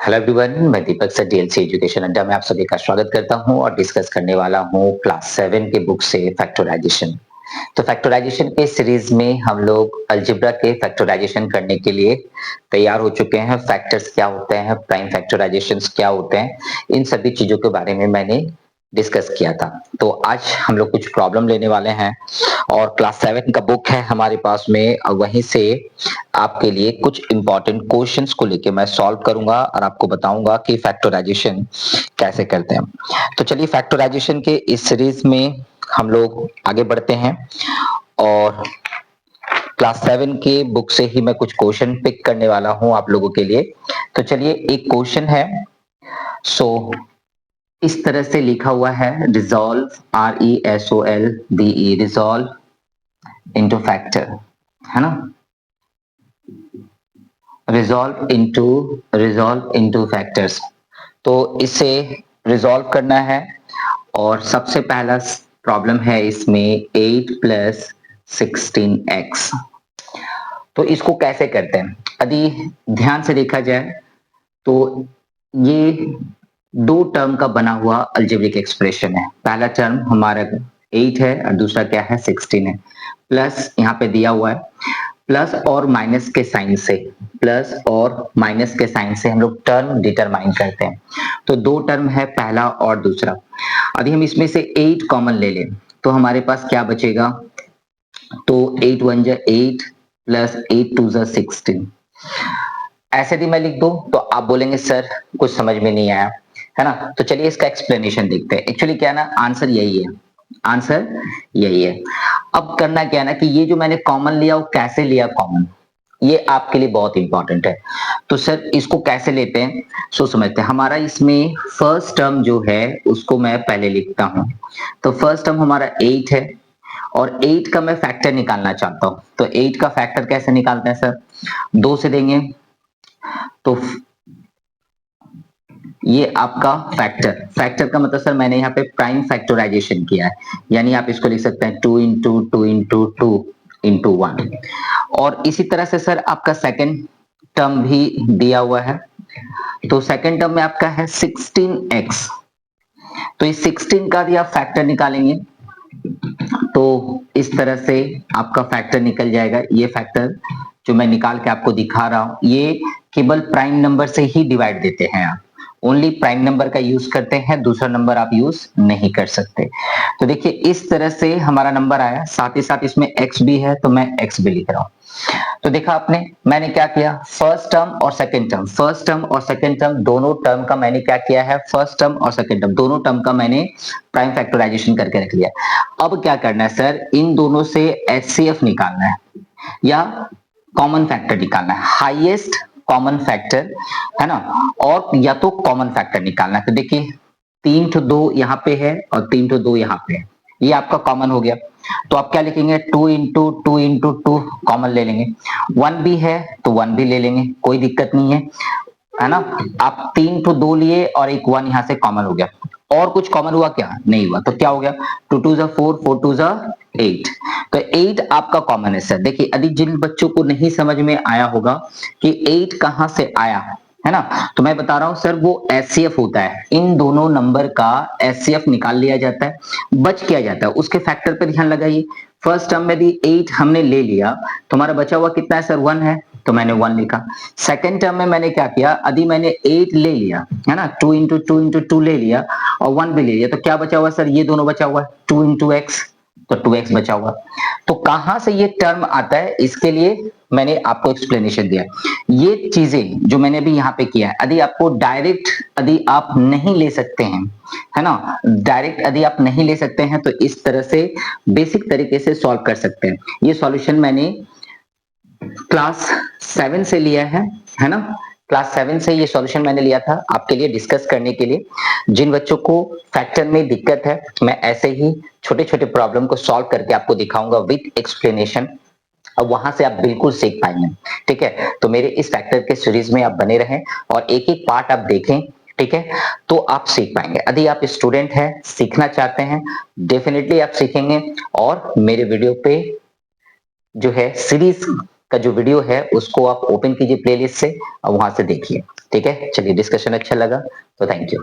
Hello everyone, मैं दीपक sir DLC education अड्डा में आप सभी का स्वागत करता हूं और डिस्कस करने वाला हूं क्लास 7 के बुक से फैक्टराइजेशन। तो फैक्टराइजेशन के सीरीज में हम लोग अलजेब्रा के फैक्टराइजेशन करने के लिए तैयार हो चुके हैं। फैक्टर्स क्या होते हैं, प्राइम फैक्टराइजेशंस क्या होते हैं, इन सभी चीजों के बारे में मैंने डिस्कस किया था। तो आज हम लोग कुछ प्रॉब्लम लेने वाले हैं और क्लास 7 का बुक है हमारे पास में, और वहीं से आपके लिए कुछ इंपॉर्टेंट क्वेश्चंस को लेके मैं सॉल्व करूंगा और आपको बताऊंगा कि फैक्टराइजेशन कैसे करते हैं। तो चलिए फैक्टराइजेशन के इस सीरीज में हम लोग आगे बढ़ते हैं और क्लास 7 के बुक से ही मैं कुछ क्वेश्चन पिक करने वाला हूं आप लोगों के लिए। तो चलिए एक क्वेश्चन है, सो इस तरह से लिखा हुआ है, resolve RESOLVE resolve into factor, है ना, रिजॉल्व इनटू फैक्टर्स। तो इसे रिजॉल्व करना है और सबसे पहला प्रॉब्लम है इसमें 8 प्लस 16x। तो इसको कैसे करते हैं, यदि ध्यान से देखा जाए तो ये दो टर्म का बना हुआ अलजेब्रिक एक्सप्रेशन है। पहला टर्म हमारा 8 है और दूसरा क्या है, 16 है। प्लस यहाँ पे दिया हुआ है, प्लस और माइनस के साइन से, प्लस और माइनस के साइन से हम लोग टर्म डिटरमाइन करते हैं। तो दो टर्म है, पहला और दूसरा। यदि हम इसमें से 8 कॉमन ले लें तो हमारे पास क्या बचेगा, तो 8 1 जा 8 प्लस 8 2 जा 16। ऐसे यदि मैं लिख दूं तो आप बोलेंगे सर कुछ समझ में नहीं आया, है ना। तो चलिए इसका एक्सप्लेनेशन देखते हैं। एक्चुअली क्या है ना, आंसर यही है, आंसर यही है। अब करना क्या है ना कि ये जो मैंने कॉमन लिया वो कैसे लिया कॉमन, ये आपके लिए बहुत इंपॉर्टेंट है। तो सर इसको कैसे लेते हैं, सो समझते हैं। हमारा इसमें फर्स्ट टर्म जो है उसको मैं पहले लिखता हूं। तो फर्स्ट टर्म हमारा 8 है और 8 का मैं फैक्टर निकालना चाहता हूं। तो 8 का फैक्टर कैसे निकालते हैं सर, 2 से देंगे। तो ये आपका फैक्टर का मतलब सर मैंने यहाँ पे प्राइम फैक्टराइजेशन किया है, यानी आप इसको लिख सकते हैं 2 इंटू 2 इंटू 2 इंटू 1। और इसी तरह से सर आपका सेकेंड टर्म भी दिया हुआ है। तो सेकेंड टर्म में आपका है 16x। तो इस 16 का भी आप फैक्टर निकालेंगे तो इस तरह से आपका फैक्टर निकल जाएगा। ये फैक्टर जो मैं निकाल के आपको दिखा रहा हूं, ये केवल प्राइम नंबर से ही डिवाइड देते हैं। आप ओनली प्राइम नंबर का यूज करते हैं, दूसरा नंबर आप यूज नहीं कर सकते। तो देखिए इस तरह से हमारा नंबर आया, साथ ही साथ इसमें x भी है तो मैं x भी लिख रहा हूं। तो देखा आपने, मैंने क्या किया, फर्स्ट टर्म और सेकंड टर्म, फर्स्ट टर्म और सेकंड टर्म दोनों टर्म का मैंने क्या किया है, फर्स्ट टर्म और सेकंड टर्म दोनों टर्म का मैंने प्राइम फैक्टराइजेशन करके रख लिया। अब क्या करना है सर, इन दोनों से HCF निकालना है या कॉमन फैक्टर निकालना है, हाईएस्ट कॉमन फैक्टर, है ना, और या तो कॉमन फैक्टर निकालना है। तो देखिए 3 to 2 यहाँ पे है और 3 to 2 यहाँ पे है, ये आपका कॉमन हो गया। तो आप क्या लिखेंगे, 2 इंटू 2 इंटू 2 कॉमन ले लेंगे। 1 भी है तो 1 भी ले लेंगे, कोई दिक्कत नहीं है ना। आप 3 to 2 लिए और एक 1 यहाँ से कॉमन हो गया। और कुछ कॉमन हुआ क्या, नहीं हुआ। तो क्या हो गया, 2 2 जा 4 4 2 जा 8। तो 8 आपका कॉमन है सर। देखिए यदि जिन बच्चों को नहीं समझ में आया होगा कि 8 कहां से आया, है ना, तो मैं बता रहा हूं सर, वो HCF होता है। इन दोनों नंबर का HCF निकाल लिया जाता है, बच किया जाता है। उसके फैक्टर पे ध्यान लगाइए। फर्स्ट टर्म में यदि 8 हमने ले लिया तो हमारा बचा हुआ कितना है सर, 1 है, तो मैंने 1 लिखा। सेकंड टर्म में मैंने क्या किया, यदि मैंने 8 ले लिया, है ना, 2 इंटू 2 इंटू 2 ले लिया और 1 भी ले लिया, तो क्या बचा हुआ सर, ये दोनों बचा हुआ है, 2 इंटू x, तो 2x बचा हुआ। तो कहां से ये टर्म आता है, इसके लिए मैंने आपको एक्सप्लेनेशन दिया। ये चीजें जो मैंने अभी यहाँ पे किया है, यदि आपको डायरेक्ट यदि आप नहीं ले सकते हैं, है ना, डायरेक्ट यदि आप नहीं ले सकते हैं तो इस तरह से बेसिक तरीके से सॉल्व कर सकते हैं। ये सॉल्यूशन मैंने क्लास 7 से लिया है ना, क्लास 7 से ये सॉल्यूशन मैंने लिया था आपके लिए डिस्कस करने के लिए। जिन बच्चों को फैक्टर में दिक्कत है, मैं ऐसे ही छोटे छोटे प्रॉब्लम को सॉल्व करके आपको दिखाऊंगा विद एक्सप्लेनेशन, अब वहां से आप बिल्कुल सीख पाएंगे। ठीक है, तो मेरे इस फैक्टर के सीरीज में आप बने रहें और एक एक पार्ट आप देखें, ठीक है, तो आप सीख पाएंगे। यदि आप स्टूडेंट हैं, सीखना चाहते हैं, डेफिनेटली आप सीखेंगे। और मेरे वीडियो पे जो है सीरीज का जो वीडियो है उसको आप ओपन कीजिए प्लेलिस्ट से और वहां से देखिए। ठीक है, चलिए डिस्कशन अच्छा लगा तो थैंक यू।